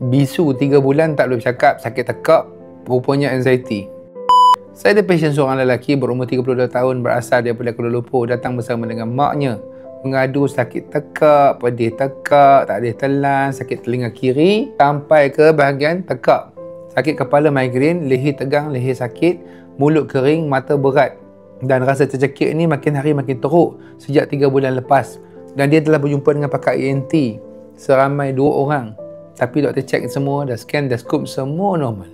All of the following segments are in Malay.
Bisu 3 bulan tak boleh bercakap, sakit tekak, rupanya anxiety. Saya ada pasien seorang lelaki berumur 32 tahun berasal daripada Kuala Lumpur, datang bersama dengan maknya mengadu sakit tekak, pedih tekak, tak boleh telan, sakit telinga kiri sampai ke bahagian tekak. Sakit kepala migrain, leher tegang, leher sakit, mulut kering, mata berat dan rasa tercekik ni makin hari makin teruk sejak 3 bulan lepas. Dan dia telah berjumpa dengan pakar ENT seramai 2 orang. Tapi doktor cek semua, dah scan, dah scope, semua normal.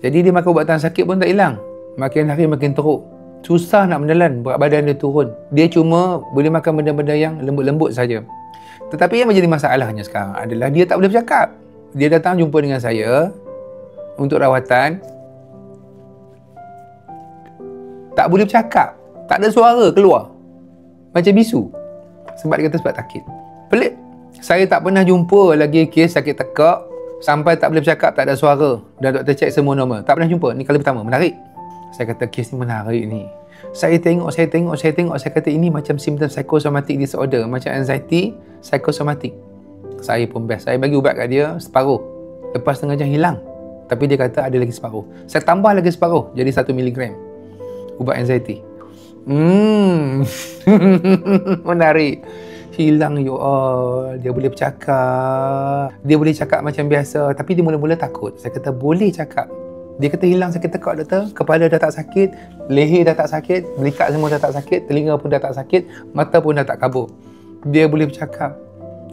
Jadi dia makan ubatan sakit pun tak hilang. Makin hari makin teruk. Susah nak menelan, berat badan dia turun. Dia cuma boleh makan benda-benda yang lembut-lembut saja. Tetapi yang menjadi masalahnya sekarang adalah dia tak boleh bercakap. Dia datang jumpa dengan saya untuk rawatan. Tak boleh bercakap. Tak ada suara keluar. Macam bisu. Sebab dia kata sebab sakit. Pelik. Saya tak pernah jumpa lagi kes sakit tekak sampai tak boleh bercakap, tak ada suara. Dan doktor cek semua normal. Tak pernah jumpa. Ni kali pertama. Menarik. Saya kata kes ni menarik ni. Saya tengok. Saya kata ini macam simptom psychosomatic disorder. Macam anxiety, psychosomatic. Saya pun best. Saya bagi ubat kat dia separuh. Lepas setengah jam hilang. Tapi dia kata ada lagi separuh. Saya tambah lagi separuh. Jadi 1 miligram. Ubat anxiety. Menarik. Hilang you all. Dia boleh bercakap. Dia boleh cakap macam biasa. Tapi dia mula-mula takut. Saya kata boleh cakap. Dia kata hilang sakit tekak doktor. Kepala dah tak sakit. Leher dah tak sakit. Belikat semua dah tak sakit. Telinga pun dah tak sakit. Mata pun dah tak kabur. Dia boleh bercakap.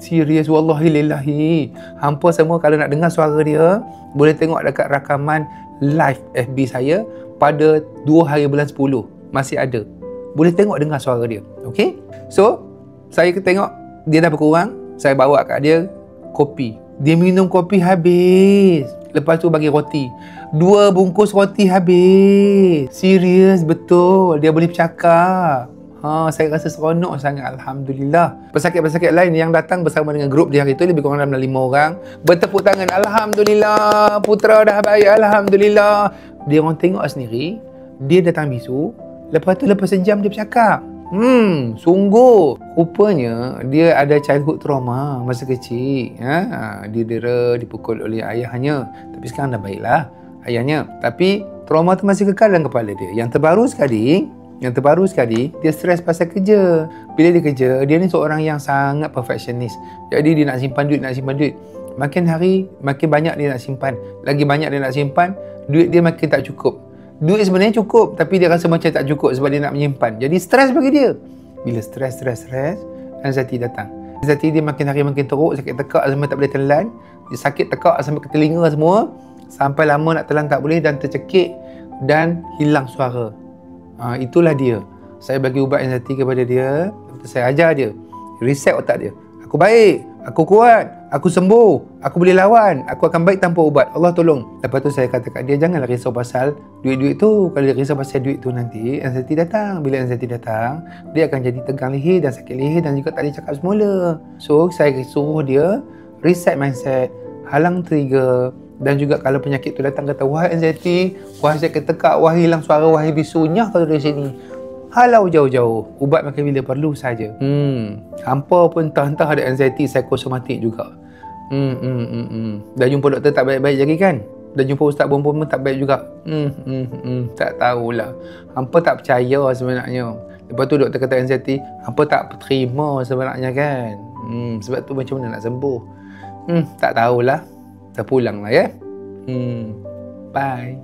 Serius, wallahi lillahi. Hampa semua kalau nak dengar suara dia, boleh tengok dekat rakaman live FB saya pada 2 hari bulan 10. Masih ada. Boleh tengok dengar suara dia. Okay? So, saya tengok dia dah berkurang. Saya bawa kat dia kopi. Dia minum kopi habis. Lepas tu bagi roti. 2 bungkus roti habis. Serius, betul. Dia boleh bercakap. Saya rasa seronok sangat. Alhamdulillah. Pesakit-pesakit lain yang datang bersama dengan grup di hari itu lebih kurang dalam 5 orang. Bertepuk tangan. Alhamdulillah. Putera dah baik. Alhamdulillah. Dia orang tengok sendiri. Dia datang bisu. Lepas tu lepas sejam dia bercakap. Sungguh. Rupanya dia ada childhood trauma masa kecil. Dia dera, dipukul oleh ayahnya. Tapi sekarang dah baiklah ayahnya. Tapi trauma tu masih kekal dalam kepala dia. Yang terbaru sekali, dia stres pasal kerja. Bila dia kerja, dia ni seorang yang sangat perfectionist. Jadi dia nak simpan duit. Makin hari, makin banyak dia nak simpan. Lagi banyak dia nak simpan, duit dia makin tak cukup. Duit sebenarnya cukup, tapi dia rasa macam tak cukup sebab dia nak menyimpan. Jadi stres bagi dia. Bila stres, anxiety datang. Anxiety dia makin hari makin teruk, sakit tekak sampai tak boleh telan. Dia sakit tekak sampai ke telinga semua. Sampai lama nak telan tak boleh dan tercekik dan hilang suara. Itulah dia. Saya bagi ubat anxiety kepada dia. Saya ajar dia. Reset otak dia. Aku baik. Aku kuat. Aku sembuh. Aku boleh lawan. Aku akan baik tanpa ubat. Allah tolong. Lepas tu saya kata kat dia, janganlah risau pasal duit-duit tu. Kalau dia risau pasal duit tu nanti, anxiety datang. Bila anxiety datang, dia akan jadi tegang leher dan sakit leher dan juga tak boleh cakap semula. So, saya suruh dia reset mindset. Halang trigger. Dan juga kalau penyakit tu datang kata, wahai anxiety, wahai sakit tekak, wahai hilang suara, wahai bisu, nyah kau dari sini. Halau jauh-jauh. Ubat makan bila perlu saja. Hampa pun entah-entah ada anxiety psychosomatic juga. Dah jumpa doktor tak baik-baik lagi kan? Dah jumpa ustaz pun tak baik juga. Tak tahulah. Hampa tak percaya sebenarnya. Lepas tu doktor kata anxiety, hampa tak terima sebenarnya kan? Sebab tu macam mana nak sembuh? Tak tahulah. Kita pulang lah ya. Bye.